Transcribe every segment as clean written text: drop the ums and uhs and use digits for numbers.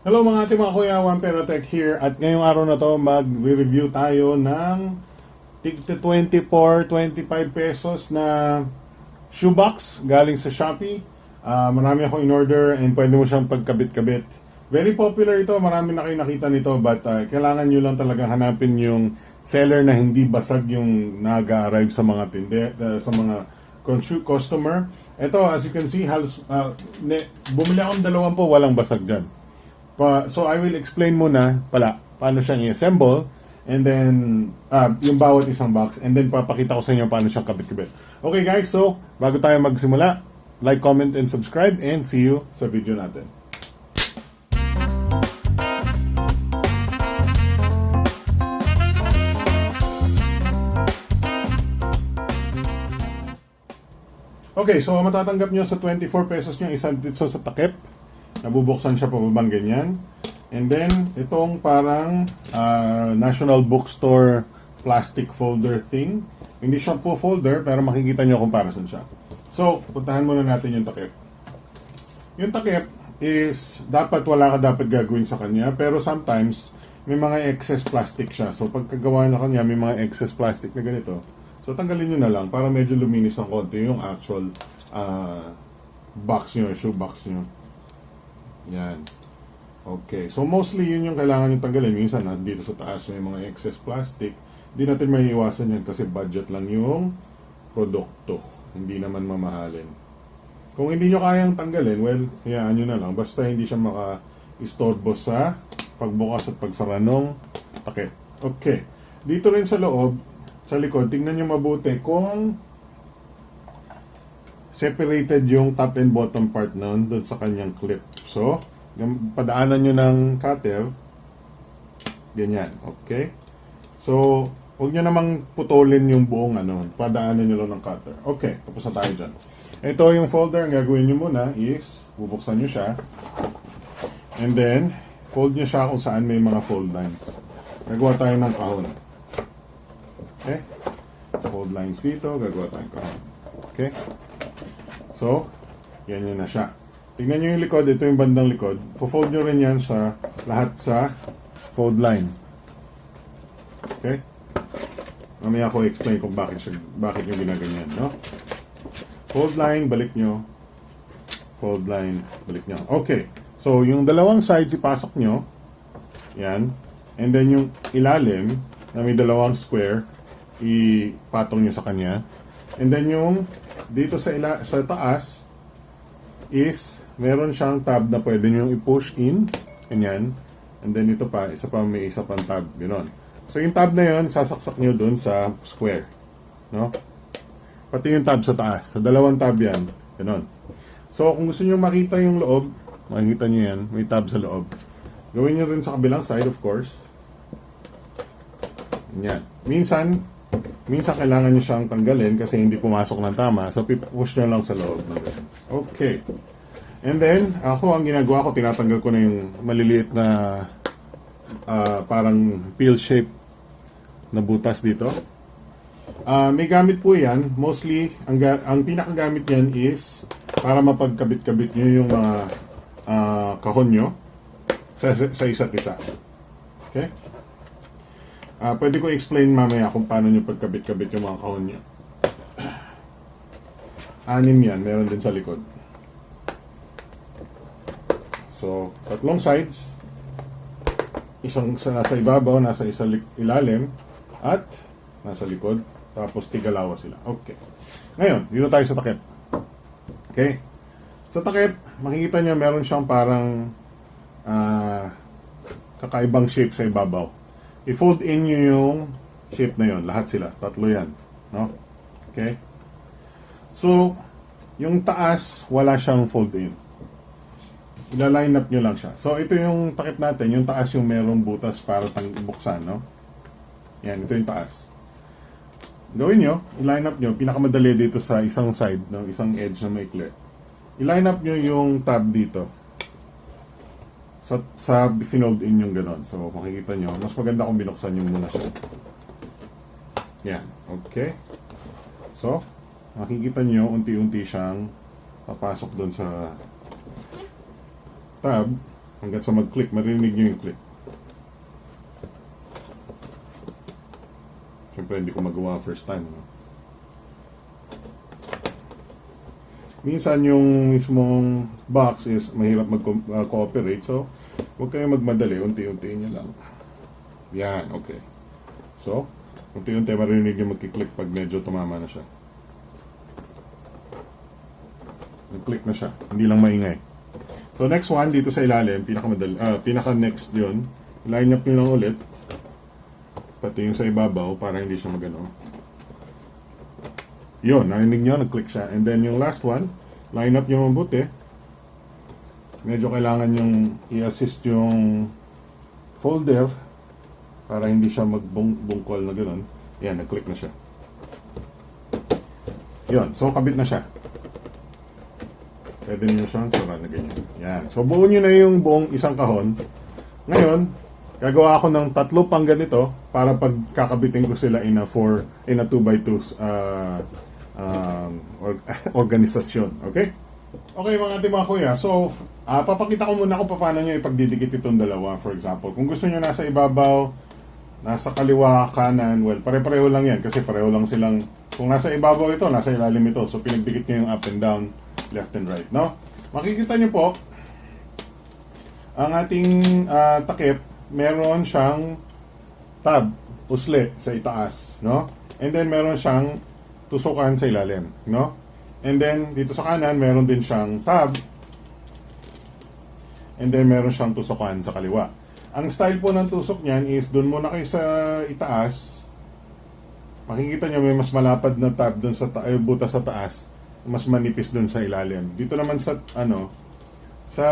Hello mga ating mga kuya, Wampera Tech here. At ngayong araw na to, mag-review tayo ng tig 24, 25 pesos na shoebox galing sa Shopee. Marami akong in-order and pwede mo siyang pagkabit-kabit. Very popular ito, marami na kayo nakita nito, but kailangan nyo lang talagang hanapin yung seller na hindi basag yung nag-arrive sa mga sa mga customer. Ito, as you can see, halos, bumili akong 20, walang basag dyan. So I will explain muna paano siyang i-assemble and then yung bawat isang box and then papakita ko sa inyo paano siyang kabit-kabit. Okay guys, so bago tayo magsimula, like, comment, and subscribe and see you sa video natin. Okay, so matatanggap nyo sa 24 pesos yung isang dito sa takip. Nabubuksan siya pababang ganyan. And then, itong parang National Bookstore plastic folder thing. Hindi siya po folder, pero makikita nyo kung para saan siya. So, puntahan muna natin yung takip. Yung takip is, wala ka dapat gagawin sa kanya, pero sometimes, may mga excess plastic siya. So, pagkagawa na kanya, may mga excess plastic na ganito. So, tanggalin nyo na lang para medyo luminis ng konti yung actual box nyo, shoe box nyo. Yan. Okay. So, mostly yun yung kailangan yung tanggalin. Minsan, dito sa taas yung mga excess plastic. Hindi natin maiiwasan yan kasi budget lang yung produkto. Hindi naman mamahalin. Kung hindi nyo kayang tanggalin, well, hayaan nyo na lang. Basta hindi siya maka-istorbo sa pagbukas at pagsara ng takip. Okay. Dito rin sa loob, sa likod, tingnan nyo mabuti kung separated yung top and bottom part nun doon sa kanyang clip. So, padaanan nyo ng cutter. Ganyan. Okay? So, huwag nyo namang putulin yung buong padaanan nyo lang ng cutter. Okay, tapos na tayo dyan. Ito yung folder. Ang gagawin nyo muna is, bubuksan nyo siya. And then, fold nyo siya kung saan may mga fold lines. Gagawa tayo ng kahon. Okay? Fold lines dito. Gagawa tayo ng kahon. Okay? So, yan yun na siya. Tingnan nyo yung likod. Ito yung bandang likod. Fold nyo rin yan sa lahat sa fold line. Okay? Mamaya ako explain kung bakit yung ginaganyan. No? Fold line, balik nyo. Fold line, balik nyo. Okay. So, yung dalawang sides ipasok nyo. Yan. And then yung ilalim, na may dalawang square, ipatong nyo sa kanya. And then yung dito sa taas is meron siyang tab na pwede nyo i-push in. Ganyan. And then ito pa, may isa pang tab. Ganon. So yung tab na yun, sasaksak nyo dun sa square. No? Pati yung tab sa taas. Sa dalawang tab yan. Ganon. So kung gusto nyo makita yung loob, makikita nyo yan. May tab sa loob. Gawin nyo rin sa kabilang side, of course. Ganyan. Minsan kailangan nyo siyang tanggalin kasi hindi pumasok ng tama. So, push nyo lang sa loob. Okay. And then, ang ginagawa ko, tinatanggal ko na yung maliliit na parang pill shape na butas dito. May gamit po yan. Mostly, ang pinakagamit yan is para mapagkabit-kabit nyo yung mga kahon nyo sa isa't isa. Okay? Pwede ko explain mamaya kung paano nyo pagkabit-kabit yung mga kahon nyo. 6 yan, meron din sa likod. So, 3 sides. Isang nasa ibabaw, nasa ilalim, at nasa likod. Tapos tigalawa sila. Okay. Ngayon, dito tayo sa takip. Okay? Sa takip, makikita nyo meron siyang parang kakaibang shape sa ibabaw. I-fold in nyo yung shape na yon, lahat sila, 3 yan, no? Okay? So, yung taas, wala siyang fold in. Ila-line up nyo lang siya. So, ito yung takip natin, yung taas yung merong butas para buksan, no? Yan, ito yung taas. Gawin nyo, i-line up nyo, pinakamadali dito sa isang side, no? Isang edge na maikli. I-line up nyo yung tab dito. Sa finold in yung ganon. So, makikita nyo. Mas maganda kung binuksan nyo muna siya. Yan. Okay. So, makikita nyo, unti-unti siyang papasok doon sa tab. Hanggang sa mag-click, marinig nyo yung click. Siyempre, hindi ko magawa first time. No? Minsan, yung mismong box is mahirap mag-cooperate. So, huwag kayong magmadali. Unti-untiin nyo lang. Yan, okay. So, unti-unti marinig nyo mag-click pag medyo tumama na siya. Nag-click na siya. Hindi lang maingay. So, next one, dito sa ilalim, pinaka-next yun. Line up nyo lang ulit. Pati yung sa ibabaw para hindi siya magano. Yun, narinig nyo, nag-click siya. And then yung last one, line up nyo mabuti. Medyo kailangan yung i-assist yung folder para hindi siya magbungkol na gano'n. Yan, nag-click na siya. Yun, so kabit na siya. Pwede nyo siyang sura na ganyan. Yan, so buo nyo na yung buong isang kahon. Ngayon, gagawa ako ng 3 pang ganito para pagkakabitin ko sila in a 2x2 organisasyon. Okay? Okay mga kuya. So, papakita ko muna kung paano nyo ipagdidikit itong dalawa. For example, kung gusto nyo nasa ibabaw, nasa kaliwa, kanan, well, pare-pareho lang yan kasi pareho lang silang, kung nasa ibabaw ito, nasa ilalim ito. So, pinagdikit nyo yung up and down, left and right. No? Makikita nyo po, ang ating takip, meron siyang tab, usli sa itaas, no? And then meron siyang tusukan sa ilalim, no? And then dito sa kanan meron din siyang tab. And then meron siyang tusukan sa kaliwa. Ang style po ng tusok niyan is doon muna kayo sa itaas. Makikita niyo may mas malapad na tab doon sa butas sa taas, mas manipis doon sa ilalim. Dito naman sa sa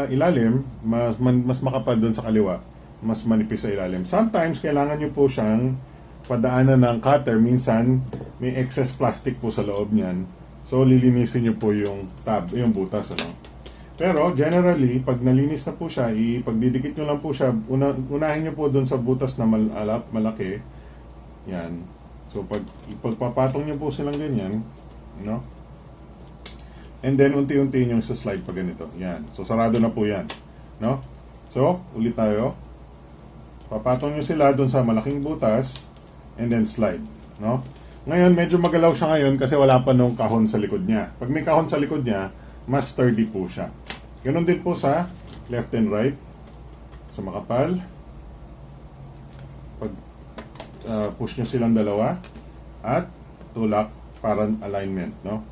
ilalim, mas makapal doon sa kaliwa, mas manipis sa ilalim. Sometimes, kailangan nyo po siyang padaanan ng cutter. Minsan, may excess plastic po sa loob niyan. So, lilinisin nyo po yung tab, yung butas. Ano? Pero, generally, pag nalinis na po siya, ipagdidikit nyo lang po siya. Unahin nyo po doon sa butas na malaki. Yan. So, ipagpapatong nyo po silang ganyan. No? And then, unti-unti yung sa slide pa ganito. Yan. So, sarado na po yan. No? So, ulit tayo. Papatong nyo sila dun sa malaking butas and then slide, no? Ngayon, medyo magalaw siya ngayon kasi wala pa nung kahon sa likod niya. Pag may kahon sa likod niya, mas sturdy po siya. Ganun din po sa left and right, sa makapal. Pag push nyo silang dalawa at tulak para alignment, no?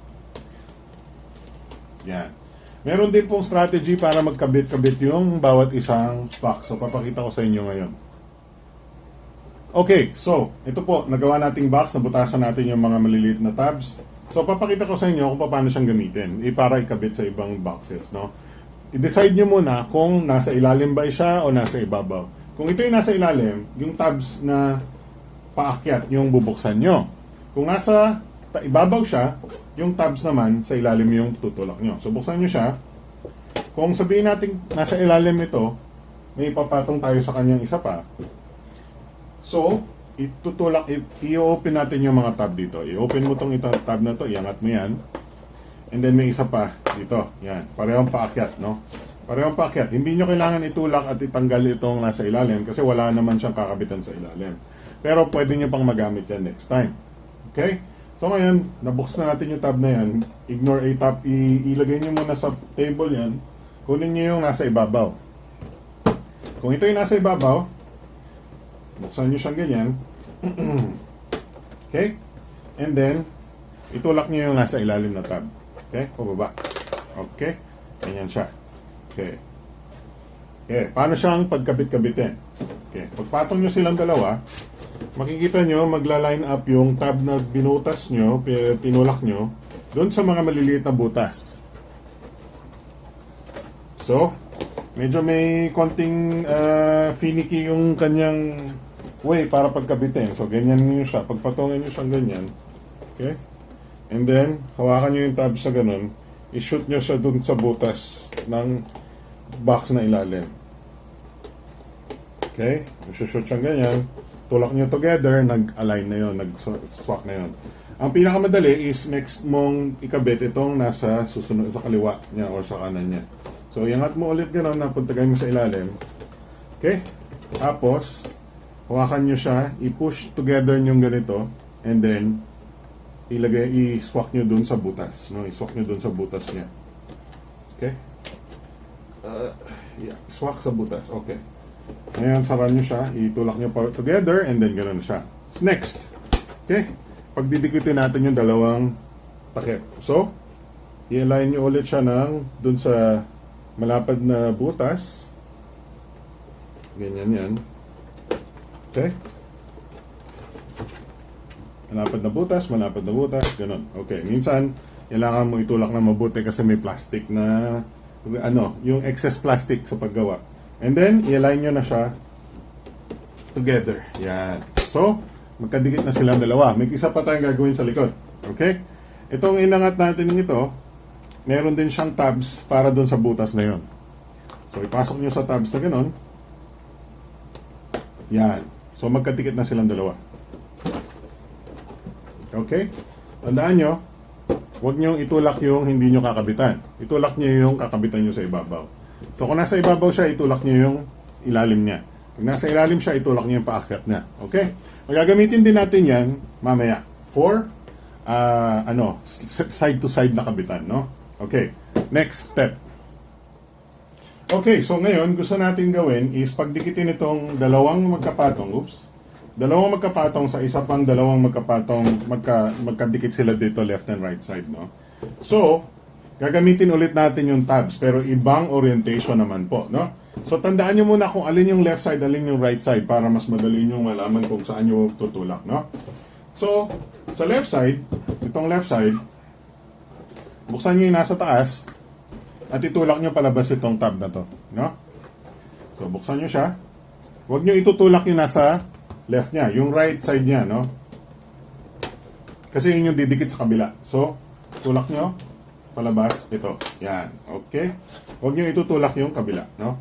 Yan. Meron din pong strategy para magkabit-kabit yung bawat isang box. So, papakita ko sa inyo ngayon. Okay, so, ito po, nagawa nating box, nabutasan natin yung mga maliliit na tabs. So, papakita ko sa inyo kung paano siyang gamitin, para ikabit sa ibang boxes, no? I-decide nyo muna kung nasa ilalim ba siya o nasa ibabaw. Kung ito yung nasa ilalim, yung tabs na paakyat yung bubuksan nyo. Kung nasa ibabaw siya, yung tabs naman sa ilalim yung tutulak nyo. So, buksan nyo siya. Kung sabihin natin nasa ilalim ito, may papatong tayo sa kanyang isa pa. So, itutulak, i-open natin yung mga tab dito. I-open mo itong tab na to, iangat mo yan. And then may isa pa dito. Yan, parehong paakyat, no? Parehong paakyat. Hindi nyo kailangan itulak at itanggal itong nasa ilalim kasi wala naman siyang kakabitan sa ilalim. Pero pwede nyo pang magamit yan next time. Okay? So ngayon, nabuksan na natin yung tab na yan. Ignore a tab. Ilagay nyo muna sa table yan. Kunin nyo yung nasa ibabaw. Kung ito yung nasa ibabaw, buksan nyo siyang ganyan. Okay? And then, itulak nyo yung nasa ilalim na tab. Okay? Pababa. Okay? Ganyan siya. Okay. Okay. Paano siyang pagkabit-kabitin? Okay. Pagpatong nyo silang dalawa, makikita nyo, magla-line up yung tab na binutas nyo, tinulak nyo, doon sa mga maliliit na butas. So, medyo may konting finicky yung kanyang way para pagkabitin. So, ganyan nyo siya. Pagpatungin nyo siyang ganyan. Okay? And then, hawakan nyo yung tab sa ganun. I-shoot nyo siya dun sa butas ng box na ilalim. Okay? I-shoot siyang ganyan. Tulak nyo together, nag-align na yun, nag-swak na yun. Ang pinakamadali is next mong ikabit itong nasa susunod sa kaliwa niya or sa kanan niya. So, iangat mo ulit gano'n, napuntagay mo sa ilalim. Okay? Tapos, hawakan nyo siya, i-push together nyo ganito, and then, i-swak nyo dun sa butas. No? I-swak nyo dun sa butas niya. Okay? Yeah, swak sa butas. Okay. Ngayon, saran nyo siya, itulak nyo together, and then gano'n siya. Next. Okay? Pagdidikitin natin yung dalawang takip. So, i-align nyo ulit siya dun sa malapad na butas. Ganyan yan. Okay? Malapad na butas, ganun. Okay, minsan, kailangan mo itulak na mabuti kasi may plastic na, yung excess plastic sa paggawa. And then, i-align nyo na siya together. Yan. So, magkadikit na silang dalawa. May isa pa tayong gagawin sa likod. Okay? Itong inangat natin ito, meron din siyang tabs para dun sa butas na yon. So, ipasok nyo sa tabs na ganun. Yan. So, magkadikit na silang dalawa. Okay? Tandaan nyo, huwag nyo itulak yung hindi nyo kakabitan. Itulak nyo yung kakabitan nyo sa ibabaw. So, kung nasa ibabaw siya, itulak nyo yung ilalim niya. Kung nasa ilalim siya, itulak nyo yung paakyat niya. Okay? Magagamitin din natin yan mamaya for side to side na kabitan, no? Okay, next step. Okay, so ngayon gusto natin gawin is pagdikitin itong dalawang magkapatong sa isa pang dalawang magkapatong, magkadikit sila dito left and right side, no? So, gagamitin ulit natin yung tabs pero ibang orientation naman po, no? So, tandaan nyo muna kung alin yung left side, alin yung right side para mas madali nyo malaman kung saan nyo tutulak, no? So, sa left side, itong left side, buksan nyo yung nasa taas at itulak nyo palabas itong tab na to, no? So, buksan nyo siya. Huwag nyo itutulak yung nasa left niya, yung right side niya, no? Kasi yun yung didikit sa kabila. So, tulak nyo palabas ito. Yan, okay? Huwag nyo itutulak yung kabila, no?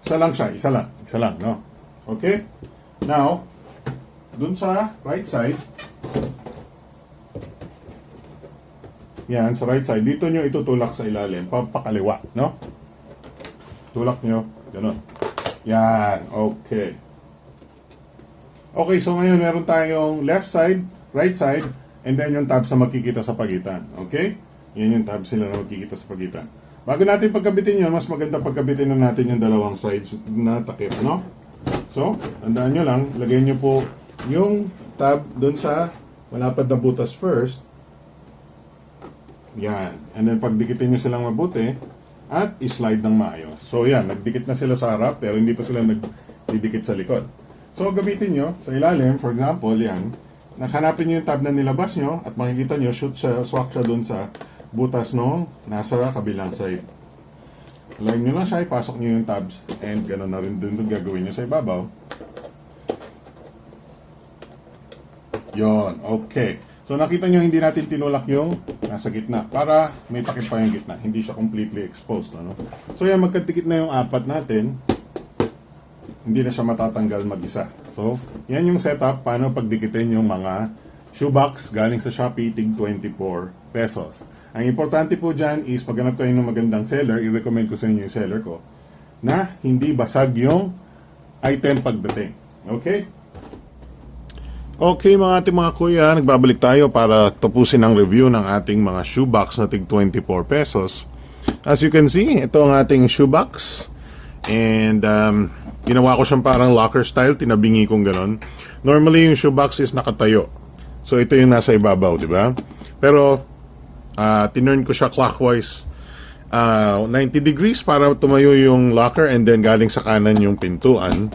Isa lang siya, isa lang, no? Okay? Now, dun sa right side, yan, sa right side, dito nyo itutulak sa ilalim, papakaliwa, no? Tulak nyo, ganun. Yan, okay. Okay, so ngayon meron tayong left side, right side, and then yung tabs na makikita sa pagitan. Okay? Yan yung tabs sila na makikita sa pagitan. Bago natin pagkabitin yun, mas maganda pagkabitin na natin yung dalawang sides na takip, no? So, tandaan nyo lang, lagay nyo po yung tab dun sa malapad na butas first. Yan. And then pagdikitin nyo silang mabuti at i-slide ng maayos. So yan, nagdikit na sila sa harap pero hindi pa sila nagdidikit sa likod. So gamitin nyo sa ilalim, for example, yan. Hanapin nyo yung tab na nilabas nyo at makikita nyo, swak siya dun sa butas no nasa kabilang side. Align nyo lang siya, ipasok nyo yung tabs and gano'n na rin dun gagawin nyo sa ibabaw. Yon, okay. So nakita nyo hindi natin tinulak yung nasa gitna para may takip pa yung gitna. Hindi siya completely exposed. Ano? So yan, magkadikit na yung apat natin. Hindi na siya matatanggal mag-isa. So yan yung setup paano pagdikitin yung mga shoebox galing sa Shopee tig 24 pesos. Ang importante po dyan is maghanap kayo ng magandang seller. I-recommend ko sa inyo yung seller ko na hindi basag yung item pagdating. Okay? Okay mga ating mga kuya, nagbabalik tayo para tapusin ang review ng ating mga shoebox na tig 24 pesos. As you can see, ito ang ating shoebox. And ginawa ko siyang parang locker style, tinabingi kong ganon. Normally yung shoebox is nakatayo. So ito yung nasa ibabaw, di ba? Pero tinurn ko siya clockwise 90 degrees para tumayo yung locker and then galing sa kanan yung pintuan.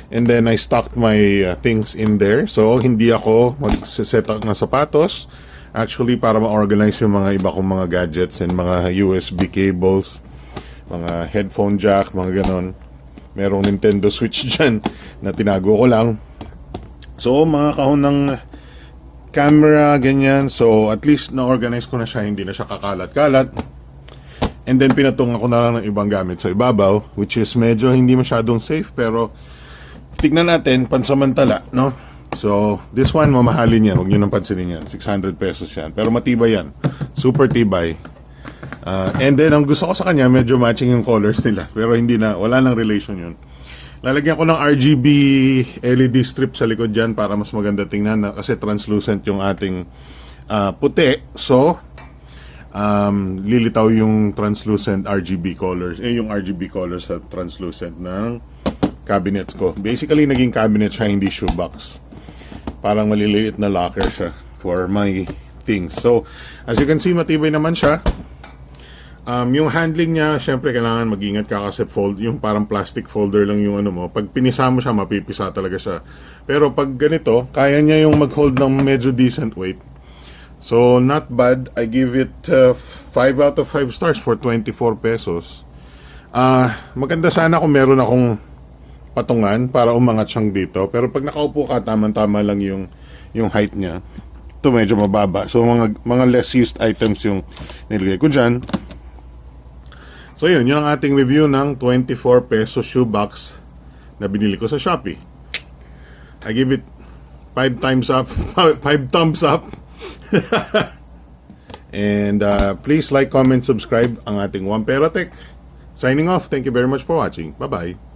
And then I stocked my things in there. So hindi ako mag-set up ng sapatos. Actually para ma-organize yung mga iba kong mga gadgets and mga USB cables, mga headphone jack, mga ganon. Merong Nintendo Switch dyan na tinago ko lang. So mga kahon ng camera, ganyan. So at least na-organize ko na siya, hindi na siya kakalat-kalat. And then pinatungan ko na lang ng ibang gamit sa ibabaw, which is medyo hindi masyadong safe pero tignan natin, pansamantala, no? So, this one, mamahalin yan. Huwag nyo nang pansinin yan. 600 pesos yan. Pero matibay yan. Super tibay. And then, ang gusto ko sa kanya, medyo matching yung colors nila. Pero wala nang relation yun. Lalagyan ko ng RGB LED strip sa likod dyan para mas maganda tingnan kasi translucent yung ating puti. So, lilitaw yung translucent RGB colors. Yung RGB colors sa translucent ng cabinets ko. Basically, naging cabinet siya, hindi shoebox. Parang maliliit na locker siya for my things. So, as you can see, matibay naman siya. Yung handling niya, syempre kailangan mag-ingat ka kasi yung parang plastic folder lang yung ano mo. Pag pinisa mo siya, mapipisa talaga siya. Pero pag ganito, kaya niya yung mag-hold ng medyo decent weight. So, not bad. I give it 5 out of 5 stars for 24 pesos. Maganda sana kung meron akong patungan para umangat siyang dito. Pero pag nakaupo ka, tama-tama lang yung height niya. Ito medyo mababa. So, mga less used items yung nilagay ko dyan. So yun ang ating review ng 24 peso shoebox na binili ko sa Shopee. I give it 5 thumbs up. And please like, comment, subscribe ang ating Wampera Tech. Signing off. Thank you very much for watching. Bye-bye.